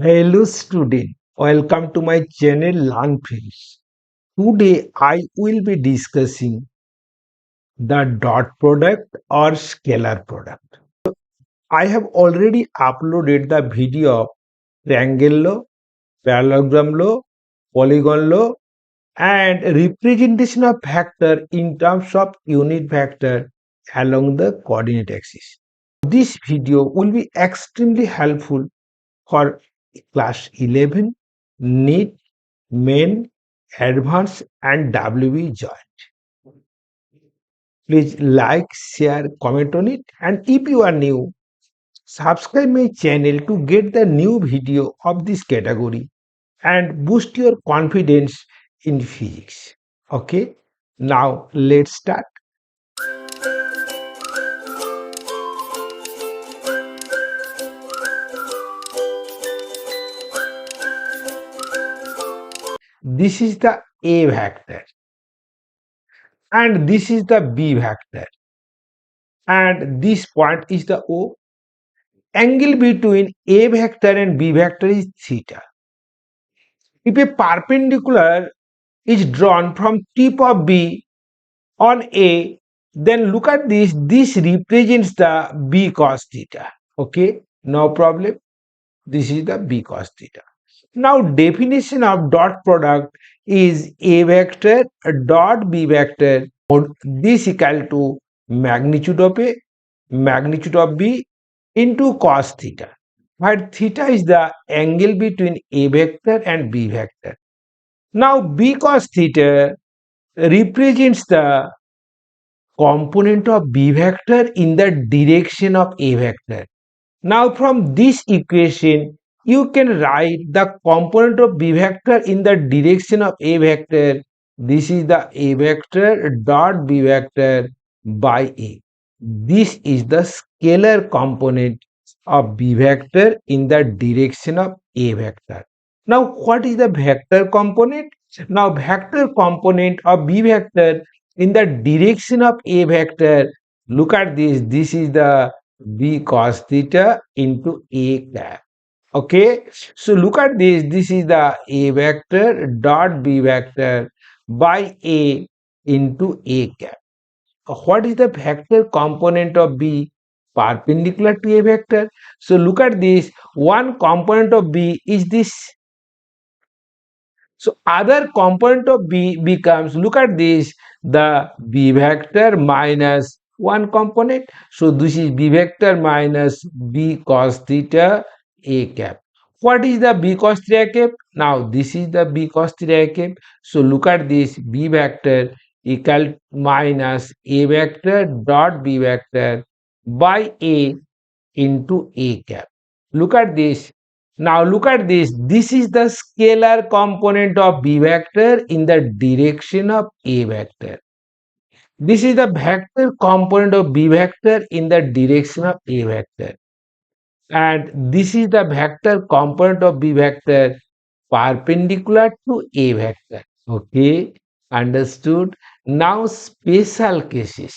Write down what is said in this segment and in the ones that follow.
Hello student, welcome to my channel Learn Friends. Today I will be discussing the dot product or scalar product. I have already uploaded the video of triangle law, parallelogram law, polygon law and representation of vector in terms of unit vector along the coordinate axis. This video will be extremely helpful for class 11, NEET, main, advanced and WB joint. Please like, share, comment on it, and if you are new, subscribe my channel to get the new video of this category and boost your confidence in physics. Okay, now let's start. This is the A vector and this is the B vector and this point is the O. Angle between A vector and B vector is theta. If a perpendicular is drawn from tip of B on A, then look at this. This represents the B cos theta. Okay, no problem. This is the B cos theta. Now, definition of dot product is A vector dot B vector. This equal to magnitude of A, magnitude of B into cos theta, where theta is the angle between A vector and B vector. Now B cos theta represents the component of B vector in the direction of A vector. Now from this equation you can write the component of B vector in the direction of A vector. This is the A vector dot B vector by A. This is the scalar component of B vector in the direction of A vector. Now what is the vector component? Now vector component of B vector in the direction of A vector, look at this, this is the B cos theta into A cap. Okay, so look at this, this is the A vector dot B vector by A into A cap. What is the vector component of B? Perpendicular to A vector. So look at this, one component of B is this. So other component of B becomes, look at this, the B vector minus one component. So this is B vector minus B cos theta A cap. What is the B cos theta A cap? Now this is the B cos theta A cap. So look at this, B vector equal minus A vector dot B vector by A into A cap. Look at this. Now look at this. This is the scalar component of B vector in the direction of A vector. This is the vector component of B vector in the direction of A vector. And this is the vector component of B vector perpendicular to A vector. Okay, understood. Now special cases.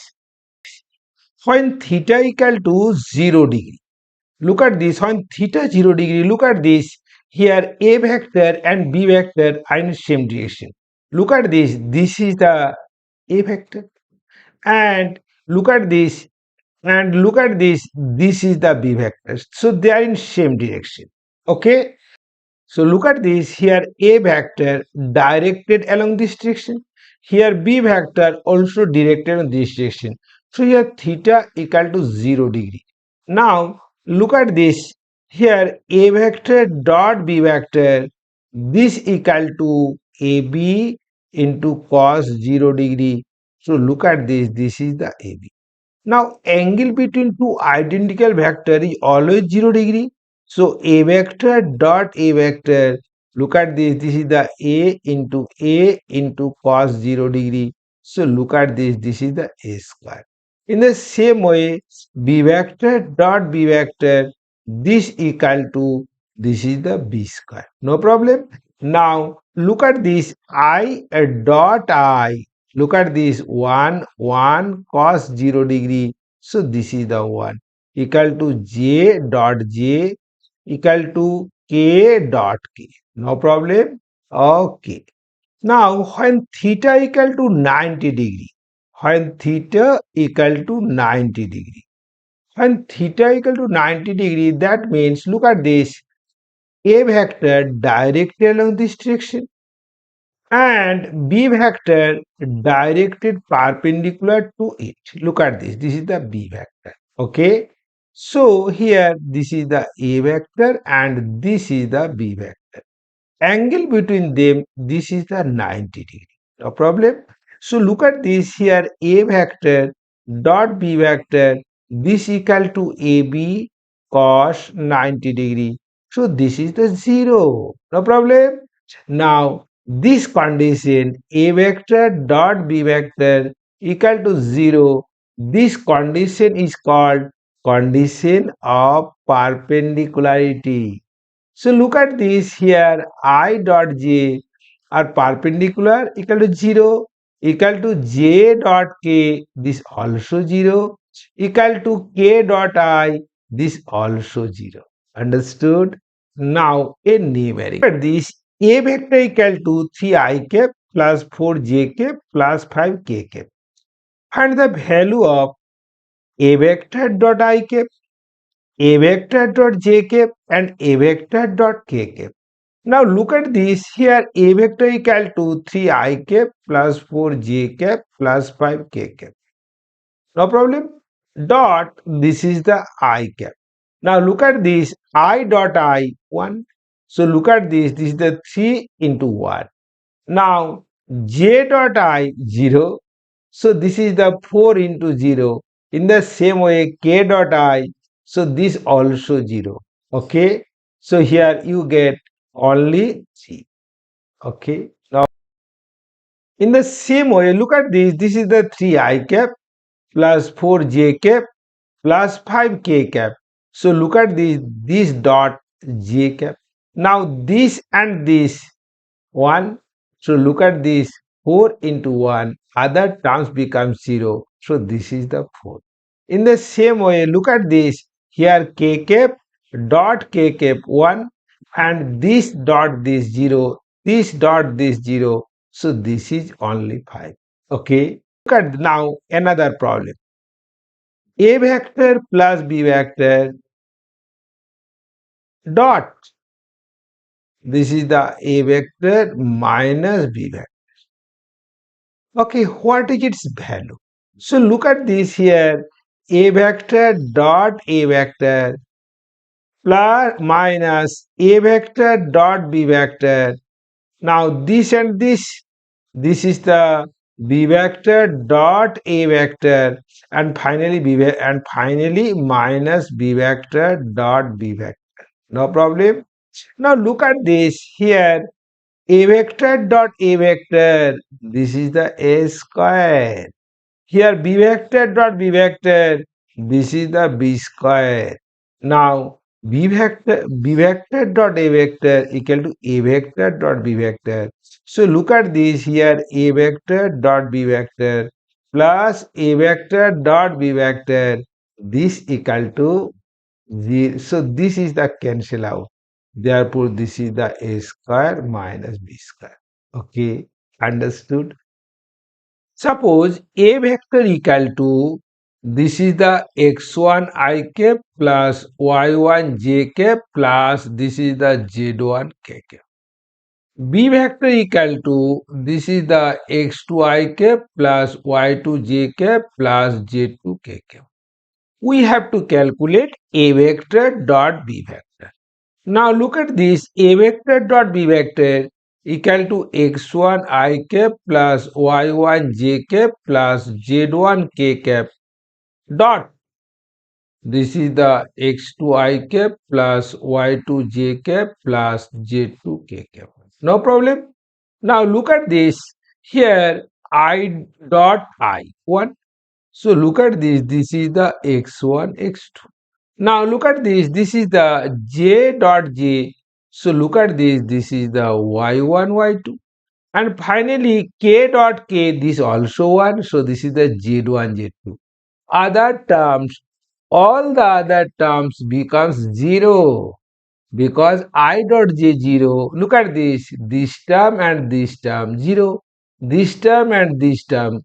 When theta equal to 0 degree. Look at this, when theta 0 degree, look at this, here A vector and B vector are in same direction. Look at this, this is the A vector and look at this and look at this, this is the B vector. So they are in same direction. Okay, so look at this, here A vector directed along this direction, here B vector also directed in this direction. So here theta equal to 0 degree. Now look at this, here A vector dot B vector, this equal to AB into cos 0 degree. So look at this, this is the AB. Now angle between two identical vector is always 0 degree. So A vector dot A vector, look at this, this is the A into cos 0 degree. So look at this, this is the A square. In the same way, B vector dot B vector, this equal to, this is the B square. No problem. Now look at this, I dot I. Look at this, 1 cos 0 degree. So this is the 1 equal to J dot J equal to k dot k. No problem. Okay. Now, when theta equal to 90 degree, when theta equal to 90 degree, when theta equal to 90 degree, that means, look at this, a vector directly along this direction and b vector directed perpendicular to it. Look at this. This is the b vector. Okay. So here this is the a vector and this is the b vector. Angle between them, this is the 90 degree. No problem. So look at this here, a vector dot b vector, this equal to ab cos 90 degree. So this is the 0. No problem. Now this condition, a vector dot b vector equal to 0, this condition is called condition of perpendicularity. So look at this here, I dot j are perpendicular equal to 0, equal to j dot k, this also 0, equal to k dot I, this also 0. Understood? Now a numeric. Look at this, a vector equal to 3i cap plus 4j cap plus 5k cap. Find the value of a vector dot I cap, a vector dot j cap and a vector dot k cap. Now look at this here, a vector equal to 3i cap plus 4j cap plus 5k cap. No problem. Dot, this is the I cap. Now look at this, I dot I 1. So look at this is the 3 into 1. Now j dot I 0. So this is the 4 into 0. In the same way k dot I, so this also 0. Okay. So here you get only 3. Okay. Now in the same way, look at this is the 3i cap plus 4j cap plus 5k cap. So look at this dot j cap. Now this and this 1. So look at this, 4 into 1, other terms become 0. So this is the 4. In the same way, look at this, here k cap dot k cap 1 and this dot this 0, this dot this 0. So this is only 5. Okay. Look at now another problem. A vector plus b vector dot, this is the a vector minus b vector. Okay, what is its value? So look at this here, a vector dot a vector plus minus a vector dot b vector. Now this and this is the b vector dot a vector and finally finally minus b vector dot b vector. No problem. Now look at this here, a vector dot a vector, this is the a square. Here b vector dot b vector, this is the b square. Now b vector dot a vector equal to a vector dot b vector. So look at this here, a vector dot b vector plus a vector dot b vector, this equal to 0. So this is the cancel out. Therefore this is the a square minus b square. Okay, understood? Suppose a vector equal to, this is the x1 I cap plus y1 j cap plus this is the z1 k cap. B vector equal to, this is the x2 I cap plus y2 j cap plus z2 k cap. We have to calculate a vector dot b vector. Now look at this, a vector dot b vector equal to x1 I cap plus y1 j cap plus z1 k cap dot, this is the x2 I cap plus y2 j cap plus z2 k cap. No problem. Now look at this here, I dot I1. So look at this is the x1 x2. Now look at this is the j dot j. So look at this is the y1 y2 and finally k dot k, this also 1. So this is the z1 z2. Other terms, all the other terms becomes 0. because I dot j 0, look at this term and this term 0, this term and this term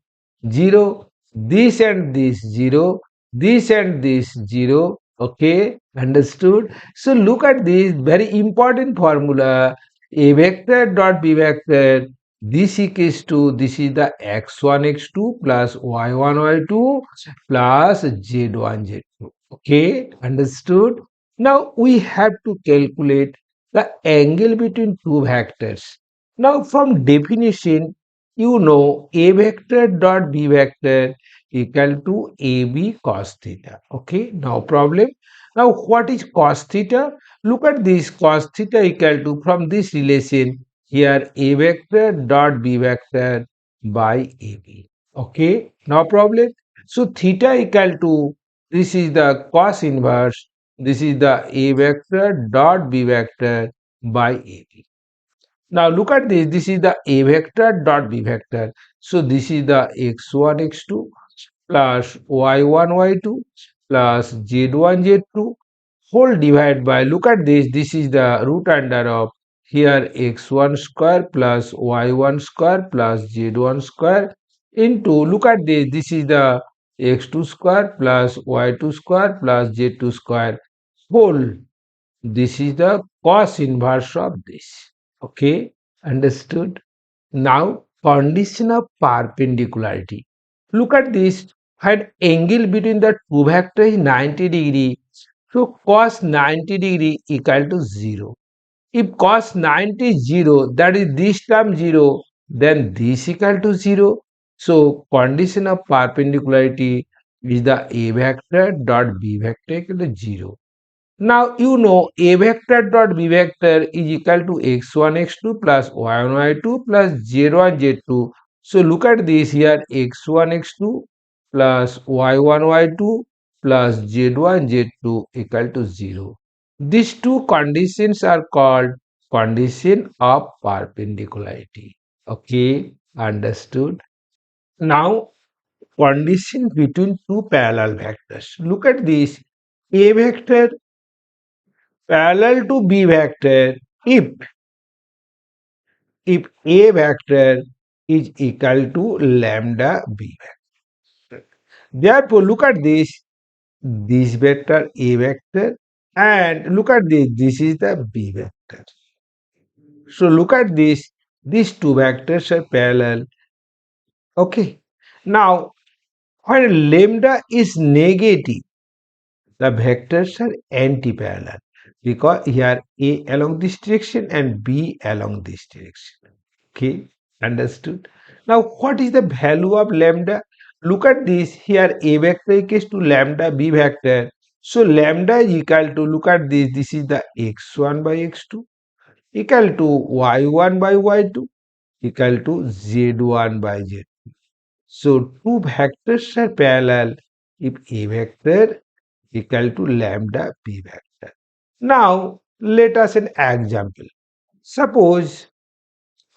0, this and this 0, this and this 0. Okay, understood? So look at this very important formula. A vector dot b vector, this equals to, this is the x1 x2 plus y1 y2 plus z1 z2. Okay, understood? Now we have to calculate the angle between two vectors. Now from definition, you know a vector dot b vector equal to ab cos theta. Okay, now problem. Now what is cos theta? Look at this, cos theta equal to, from this relation here, a vector dot b vector by ab. Okay, no problem. So theta equal to, this is the cos inverse, this is the a vector dot b vector by ab. Now look at this. This is the a vector dot b vector. So this is the x1 x2 plus y1 y2 plus z1 z2 whole divide by, look at this. This is the root under of here x1 square plus y1 square plus z1 square into, look at this. This is the x2 square plus y2 square plus z2 square whole, this is the cos inverse of this. Okay, understood? Now, condition of perpendicularity. Look at this. Had angle between the two vectors is 90 degree. So cos 90 degree equal to 0. If cos 90 is 0, that is this term 0, then this equal to 0. So condition of perpendicularity is the a vector dot b vector equal to 0. Now you know a vector dot b vector is equal to x1 x2 plus y1 y2 plus z1 z2. So look at this here, x1 x2 plus y1 y2 plus z1 z2 equal to 0. These two conditions are called condition of perpendicularity. Okay, understood? Now condition between two parallel vectors. Look at this, a vector parallel to b vector if a vector is equal to lambda b vector. Therefore, look at this vector a vector, and look at this is the b vector. So look at this, these two vectors are parallel. Okay. Now, when lambda is negative, the vectors are anti-parallel because here a along this direction and b along this direction. Okay, understood? Now, what is the value of lambda? Look at this here, a vector equals to lambda b vector. So lambda is equal to, look at this is the x1 by x2 equal to y1 by y2 equal to z1 by z. So two vectors are parallel if a vector equal to lambda b vector. Now let us an example. Suppose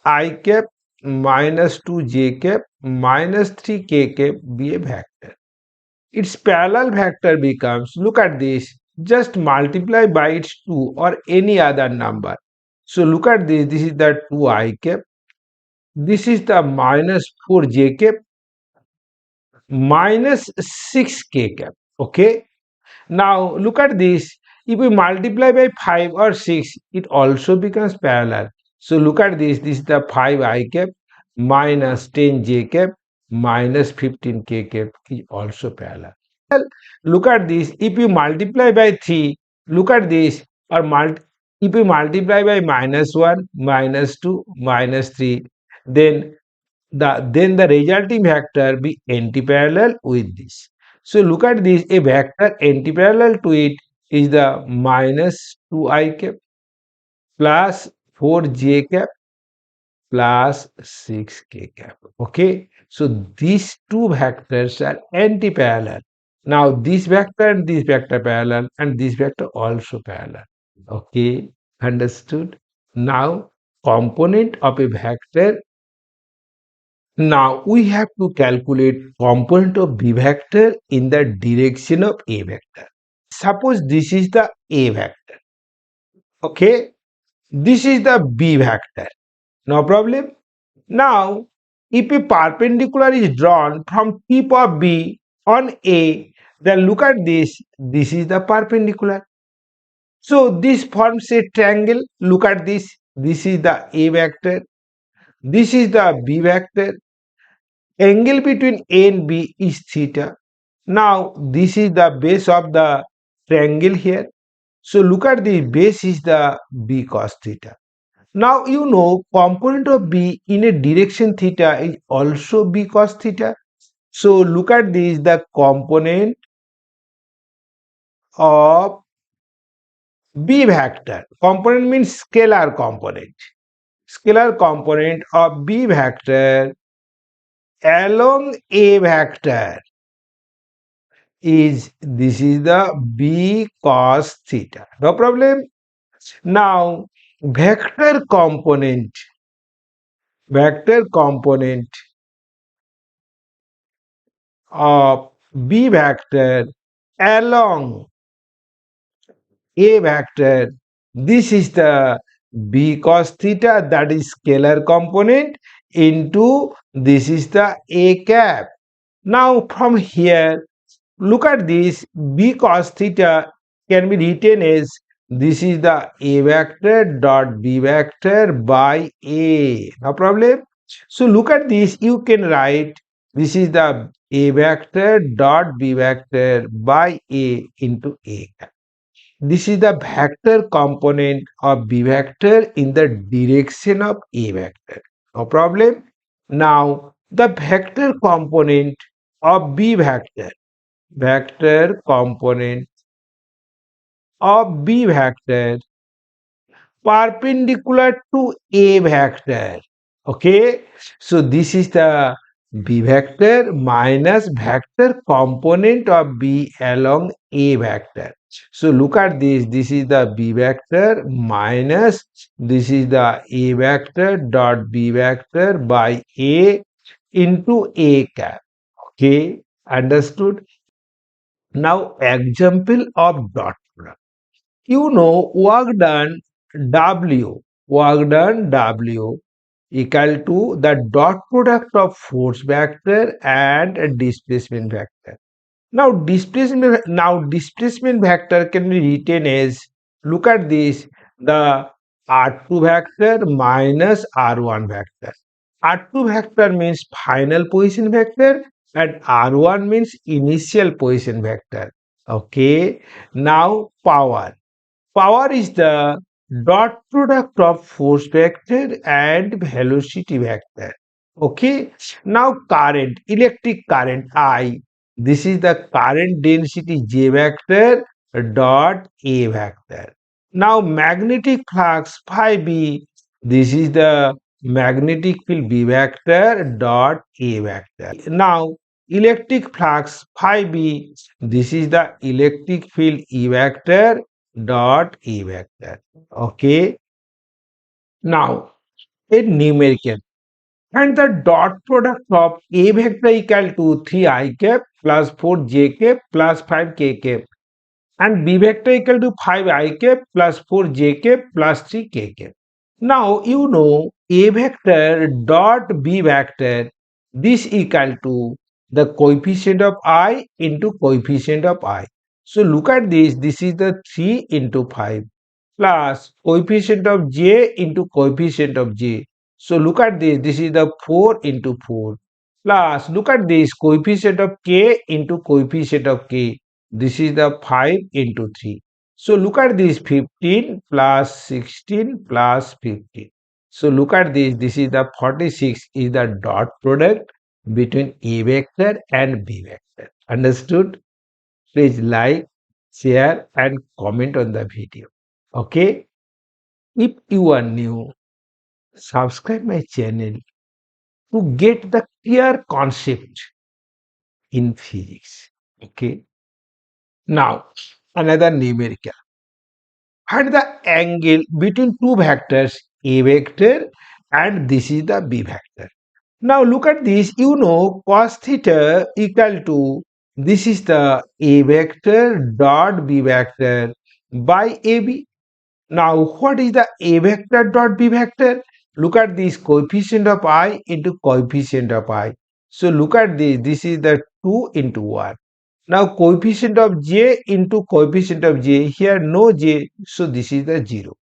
I cap minus 2 j cap minus 3 k cap be a vector. Its parallel vector becomes, look at this, just multiply by its 2 or any other number. So look at this is the 2 I cap, this is the minus 4 j cap minus 6 k cap. Okay. Now look at this. If we multiply by 5 or 6, it also becomes parallel. So look at this is the 5 I cap minus 10 j cap minus 15 k cap is also parallel. Look at this. If you multiply by 3, look at this, or if you multiply by minus 1, minus 2, minus 3, then the resulting vector be antiparallel with this. So look at this, a vector antiparallel to it is the minus 2 I cap plus 4 j cap plus 6 k cap. Okay, so these two vectors are antiparallel. Now this vector and this vector parallel, and this vector also parallel. Okay, understood? Now component of a vector. Now we have to calculate component of b vector in the direction of a vector. Suppose this is the a vector. Okay, this is the B vector. No problem. Now, if a perpendicular is drawn from tip of B on A, then look at this. This is the perpendicular. So this forms a triangle. Look at this. This is the A vector. This is the B vector. Angle between A and B is theta. Now this is the base of the triangle here. So look at the base is the B cos theta. Now you know component of B in a direction theta is also B cos theta. So look at this, the component of B vector. Component means scalar component. Scalar component of B vector along A vector is, this is the B cos theta. No problem. Now vector component of B vector along A vector, this is the B cos theta, that is scalar component, into this is the A cap. Now from here, look at this, B cos theta can be written as, this is the A vector dot B vector by A. No problem. So look at this, you can write, this is the A vector dot B vector by A into A cap. This is the vector component of B vector in the direction of A vector. No problem. Now the vector component of B vector component of B vector perpendicular to A vector. Okay, so this is the B vector minus vector component of B along A vector. So look at this, this is the B vector minus this is the A vector dot B vector by A into A cap. Okay, understood? Now example of dot product. You know work done W equal to the dot product of force vector and displacement vector. Now displacement vector can be written as, look at this, the R2 vector minus R1 vector. R2 vector means final position vector and R1 means initial position vector. Okay, now power. Power is the dot product of force vector and velocity vector. Okay. Now current, electric current I. This is the current density J vector dot A vector. Now magnetic flux phi B. This is the magnetic field B vector dot A vector. Now electric flux phi B. This is the electric field E vector dot E vector. Okay. Now a numerical, and the dot product of A vector equal to 3 I cap plus 4 j cap plus 5 k cap and B vector equal to 5 I cap plus 4 j cap plus 3 k cap. Now you know A vector dot B vector, this equal to the coefficient of I into coefficient of I. So look at this, this is the 3 into 5 plus coefficient of j into coefficient of j. So look at this, this is the 4 into 4 plus look at this, coefficient of k into coefficient of k. This is the 5 into 3. So look at this, 15 plus 16 plus 15. So look at this is the 46 is the dot product between A vector and B vector. Understood? Please like, share and comment on the video. Okay? If you are new, subscribe my channel to get the clear concept in physics. Okay? Now, another numerical. Find the angle between two vectors, A vector and this is the B vector. Now look at this, you know cos theta equal to, this is the A vector dot B vector by AB. Now, what is the A vector dot B vector? Look at this coefficient of I into coefficient of I. So look at this. This is the 2 into 1. Now coefficient of j into coefficient of j. Here no j. So this is the 0.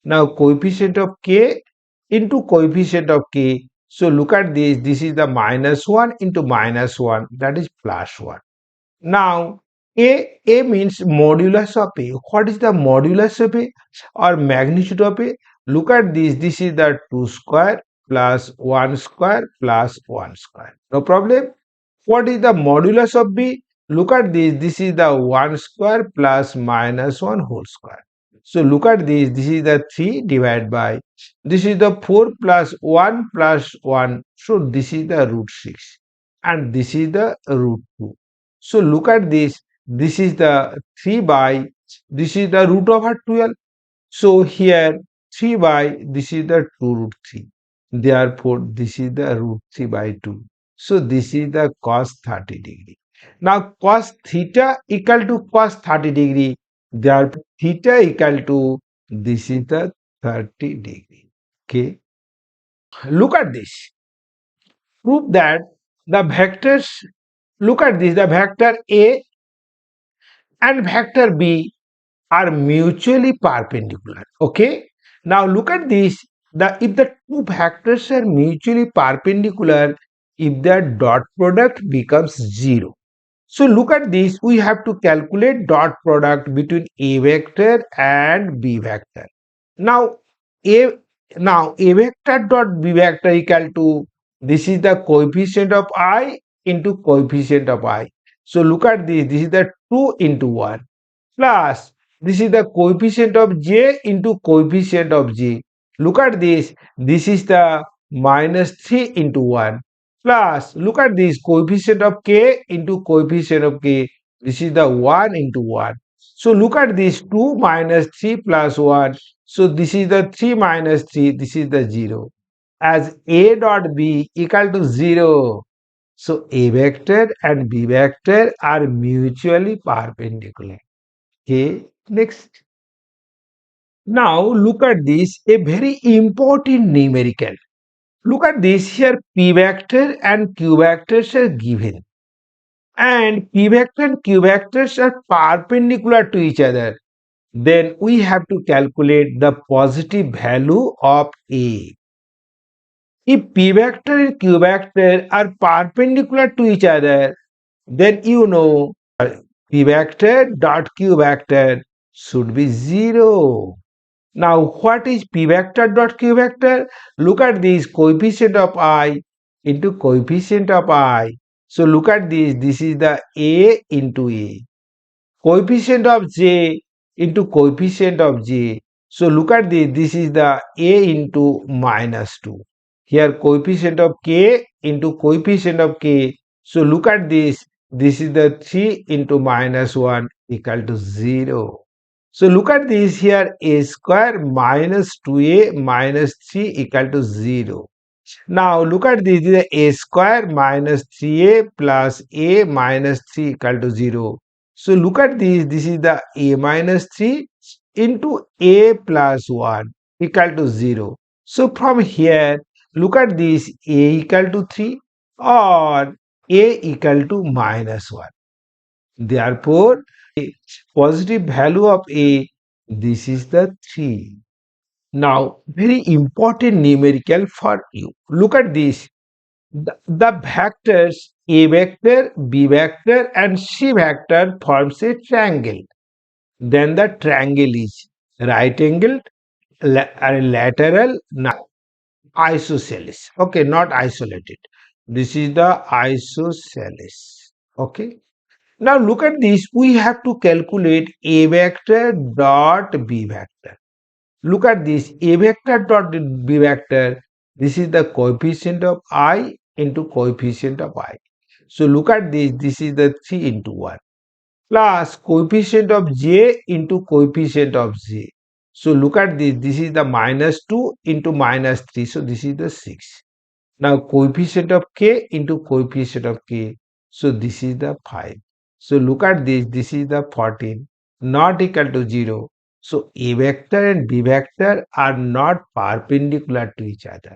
Now coefficient of k into coefficient of k. So look at this. This is the minus 1 into minus 1. That is plus 1. Now, A means modulus of A. What is the modulus of A or magnitude of A? Look at this. This is the 2 square plus 1 square plus 1 square. No problem. What is the modulus of B? Look at this. This is the 1 square plus minus 1 whole square. So look at this. This is the 3 divided by. This is the 4 plus 1 plus 1. So this is the root 6. And this is the root 2. So look at this. This is the 3 by, this is the root over 12. So here 3 by, this is the 2 root 3. Therefore, this is the root 3 by 2. So this is the cos 30 degree. Now cos theta equal to cos 30 degree. Therefore, theta equal to, this is the 30 degree. Okay. Look at this. Prove that the vectors, look at this, the vector A and vector B are mutually perpendicular. Okay. Now look at this. If the two vectors are mutually perpendicular, if their dot product becomes 0. So look at this. We have to calculate dot product between A vector and B vector. Now A A vector dot B vector equal to, this is the coefficient of I into coefficient of I. So look at this. This is the 2 into 1 plus, this is the coefficient of j into coefficient of j. Look at this. This is the minus 3 into 1 plus, look at this, coefficient of k into coefficient of k. This is the 1 into 1. So look at this, 2 minus 3 plus 1. So this is the 3 minus 3. This is the 0. As A dot B equal to 0. So A vector and B vector are mutually perpendicular. Okay, next. Now look at this, a very important numerical. Look at this here, P vector and Q vectors are given. And P vector and Q vectors are perpendicular to each other. Then we have to calculate the positive value of A. If P vector and Q vector are perpendicular to each other, then you know P vector dot Q vector should be 0. Now, what is P vector dot Q vector? Look at this, coefficient of I into coefficient of I. So look at this. This is the A into A. Coefficient of J into coefficient of J. So look at this. This is the A into minus 2. Here coefficient of K into coefficient of K. So look at this. This is the 3 into minus 1 equal to 0. So look at this here, a square minus 2a minus 3 equal to 0. Now look at this, this is a square minus 3a plus a minus 3 equal to 0. So look at this is the a minus 3 into a plus 1 equal to 0. So from here, look at this, a equal to 3 or a equal to minus 1. Therefore, positive value of A, this is the 3. Now, very important numerical for you. Look at this. The vectors A vector, B vector and C vector forms a triangle. Then the triangle is right angled, lateral, isosceles. Okay, not isolated. This is the isosceles. Okay. Now look at this, we have to calculate A vector dot B vector. Look at this, A vector dot B vector, this is the coefficient of I into coefficient of I. So look at this is the 3 into 1 plus coefficient of J into coefficient of J. So look at this is the minus 2 into minus 3, so this is the 6. Now coefficient of K into coefficient of K, so this is the 5. So look at this is the 14, not equal to 0. So A vector and B vector are not perpendicular to each other.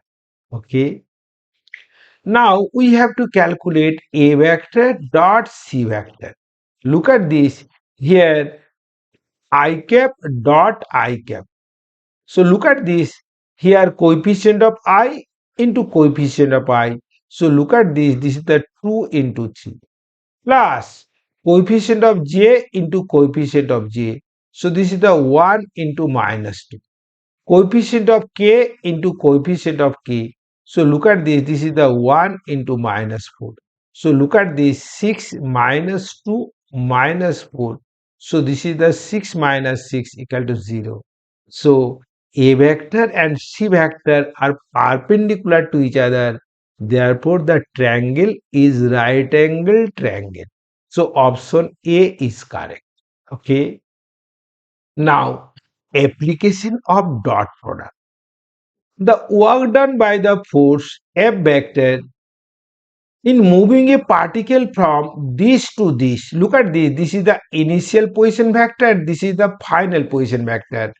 Okay. Now we have to calculate A vector dot C vector. Look at this here, I cap dot I cap. So look at this here, coefficient of I into coefficient of I. So look at this is the 2 into 3 plus coefficient of j into coefficient of j. So this is the 1 into minus 2. Coefficient of k into coefficient of k. So look at this is the 1 into minus 4. So look at this, 6 minus 2 minus 4. So this is the 6 minus 6 equal to 0. So A vector and C vector are perpendicular to each other. Therefore, the triangle is right angle triangle. So option A is correct. Okay. Now, application of dot product. The work done by the force F vector in moving a particle from this to this. Look at this. This is the initial position vector. This is the final position vector.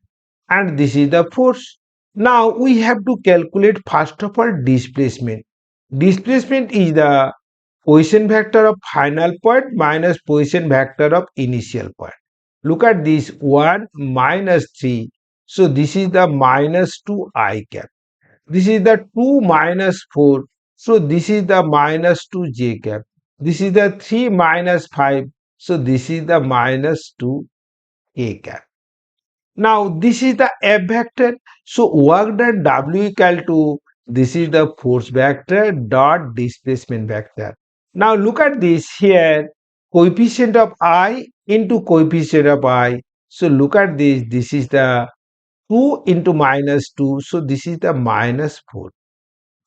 And this is the force. Now we have to calculate first of all displacement. Displacement is the position vector of final point minus position vector of initial point. Look at this, 1 minus 3. So this is the minus 2 I cap. This is the 2 minus 4. So this is the minus 2 j cap. This is the 3 minus 5. So this is the minus 2 a cap. Now this is the F vector. So work done W equal to, this is the force vector dot displacement vector. Now look at this here, coefficient of I into coefficient of I. So look at this is the 2 into minus 2. So this is the minus 4.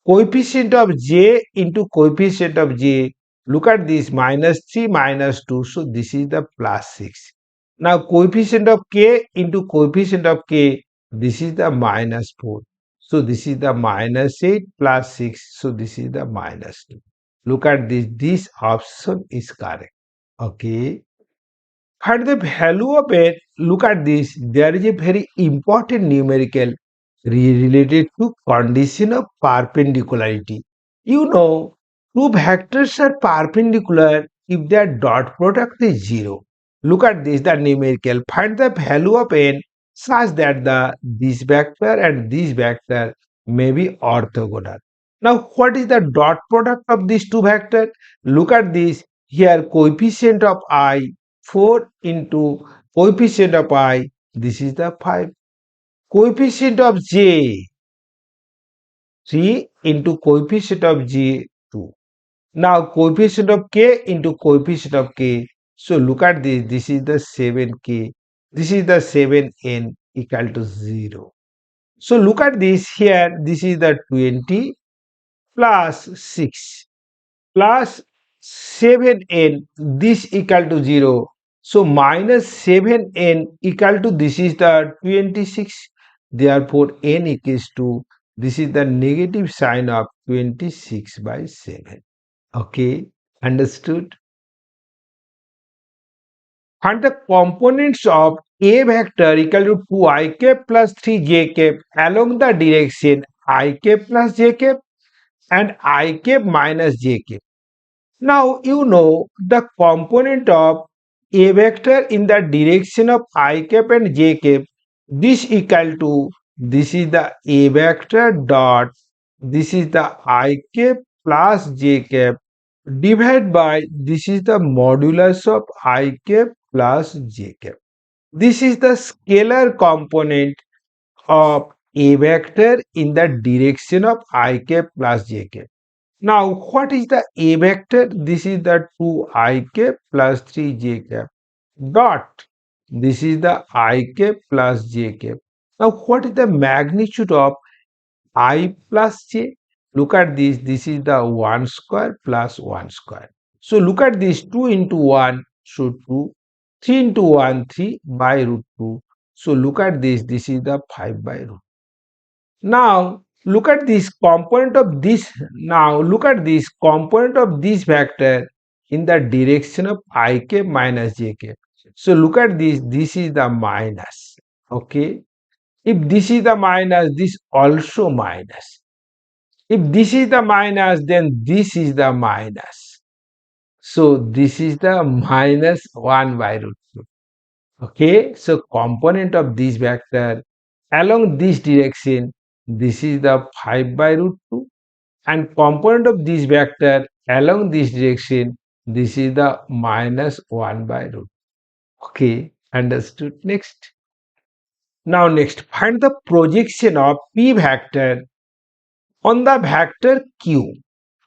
Coefficient of j into coefficient of j. Look at this, minus 3 minus 2. So this is the plus 6. Now coefficient of k into coefficient of k. This is the minus 4. So this is the minus 8 plus 6. So this is the minus 2. Look at this. This option is correct. Okay. Find the value of it. Look at this. There is a very important numerical related to condition of perpendicularity. You know, two vectors are perpendicular if their dot product is 0. Look at this, the numerical. Find the value of n such that this vector and this vector may be orthogonal. Now, what is the dot product of these two vectors? Look at this. Here, coefficient of I, 4 into coefficient of I, this is the 5. Coefficient of j, 3 into coefficient of j, 2. Now coefficient of k into coefficient of k. So look at this. This is the 7k. This is the 7n equal to 0. So look at this here. This is the 20 plus 6 plus 7n. This equal to 0. So minus 7n equal to, this is the 26. Therefore n equals to, this is the negative sign of 26 by 7. Okay, understood? And the components of A vector equal to 2 I cap plus 3 j cap along the direction I cap plus j cap and I cap minus j cap. Now you know the component of A vector in the direction of I cap and j cap. This equal to, this is the A vector dot, this is the I cap plus j cap divided by, this is the modulus of I cap plus j cap. This is the scalar component of A vector in the direction of I cap plus j cap. Now what is the A vector? This is the 2 I cap plus 3 j cap dot, this is the I cap plus j cap. Now what is the magnitude of I plus j? Look at this. This is the 1 square plus 1 square. So look at this, 2 into 1, so 2. 3 into 1, 3 by root 2. So look at this. This is the 5 by root. Now look at this component of this. Now look at this component of this vector in the direction of I cap minus j cap. So look at this. This is the minus. Okay. If this is the minus, this also minus. If this is the minus, then this is the minus. So this is the minus 1 by root 2. Okay. So component of this vector along this direction, this is the 5 by root 2. And component of this vector along this direction, this is the minus 1 by root. Okay. Understood? Next. Now next, find the projection of p vector on the vector q.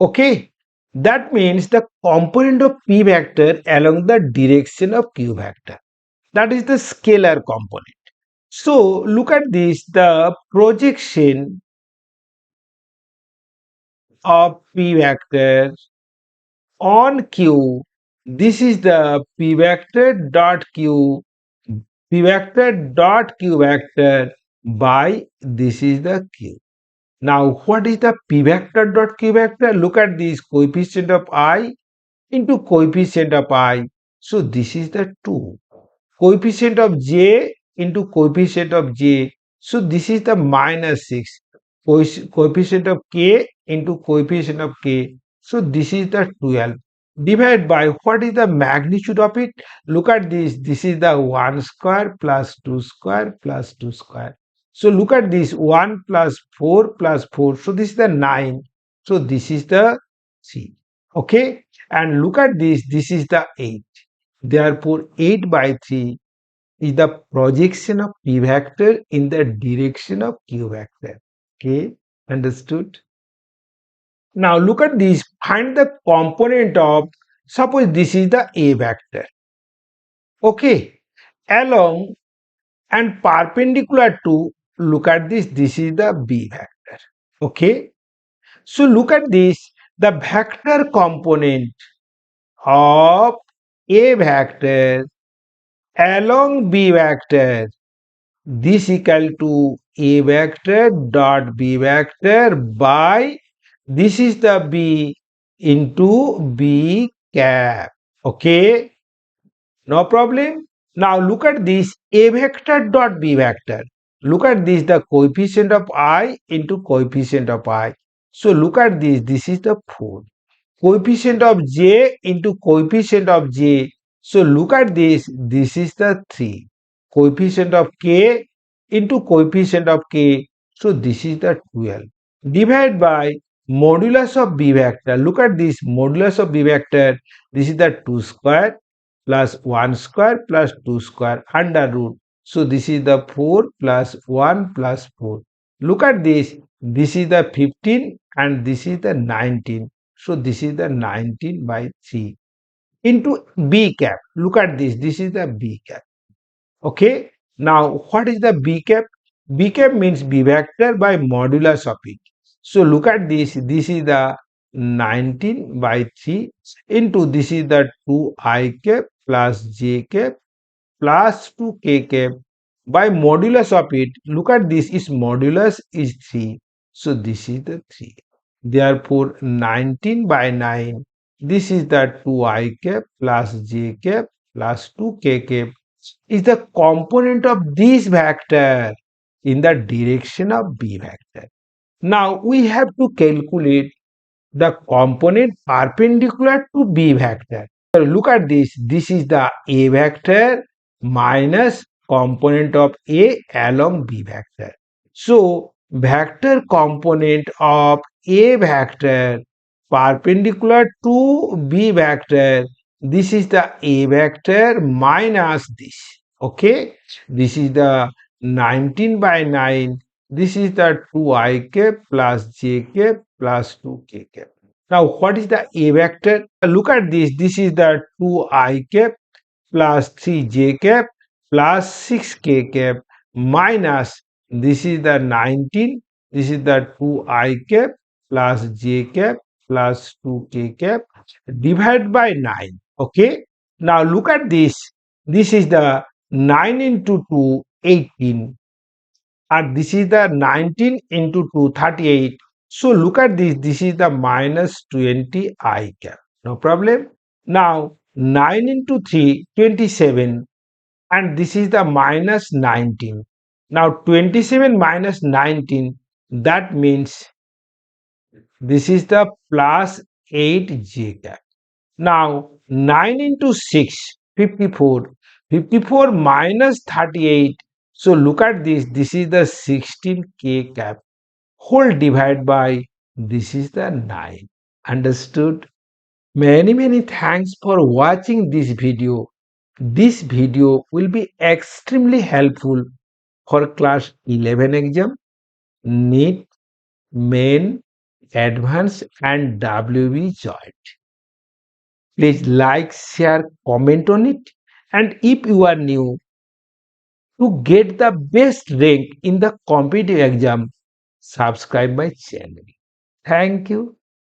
Okay, that means the component of p vector along the direction of q vector. That is the scalar component. So look at this, the projection of p vector on q. This is the p vector dot q, p vector dot q vector by this is the q. Now, what is the p vector dot q vector? Look at this, coefficient of I into coefficient of I. So, this is the 2. Coefficient of j into coefficient of j. So, this is the minus 6. Coefficient of k into coefficient of k. So, this is the 12. Divide by what is the magnitude of it? Look at this. This is the 1 square plus 2 square plus 2 square. So look at this, 1 plus 4 plus 4. So this is the 9. So this is the 3. Okay. And look at this is the 8. Therefore 8 by 3 is the projection of p vector in the direction of q vector. Okay. Understood? Now look at this. Find the component of, suppose this is the a vector. Okay. Along and perpendicular to, look at this is the b vector. Okay. So look at this, the vector component of a vector along b vector, this equal to a vector dot b vector by this is the b into b cap. Okay. No problem. Now look at this, a vector dot b vector. Look at this, the coefficient of I into coefficient of I. So look at this is the 4. Coefficient of j into coefficient of j. So look at this is the 3. Coefficient of k into coefficient of k. So this is the 12. Divide by modulus of b vector. Look at this, modulus of b vector. This is the 2 square plus 1 square plus 2 square under root. So this is the 4 plus 1 plus 4. Look at this. This is the 15 and this is the 19. So this is the 19 by 3 into b cap. Look at this. This is the b cap. Okay. Now what is the b cap? B cap means b vector by modulus of it. So look at this. This is the 19 by 3 into this is the 2 I cap plus j cap plus 2 k cap by modulus of it. Look at this, is modulus is 3. So this is the 3. Therefore 19 by 9, this is the 2 I cap plus j cap plus 2 k cap is the component of this vector in the direction of b vector. Now we have to calculate the component perpendicular to b vector. So look at this is the a vector minus component of a along b vector. So vector component of a vector perpendicular to b vector, this is the a vector minus this. Okay, this is the 19 by 9. This is the 2 I cap plus j cap plus 2 k cap. Now what is the a vector? Look at this. This is the 2 I cap plus 3 j cap plus 6 k cap minus this is the 19. This is the 2 I cap plus j cap plus 2 k cap divided by 9. Okay. Now look at this. This is the 9 into 2, 18. And this is the 19 into 2, 38. So look at this is the minus 20 I cap. No problem. Now 9 into 3, 27. And this is the minus 19. Now 27 minus 19, that means this is the plus 8 j cap. Now 9 into 6, 54. 54 minus 38. So look at this. This is the 16k cap. Whole divide by this is the 9. Understood? Many thanks for watching this video. This video will be extremely helpful for class 11 exam, NEET, main, advanced and WB joint. Please like, share, comment on it. And if you are new, to get the best rank in the competitive exam, subscribe my channel. Thank you.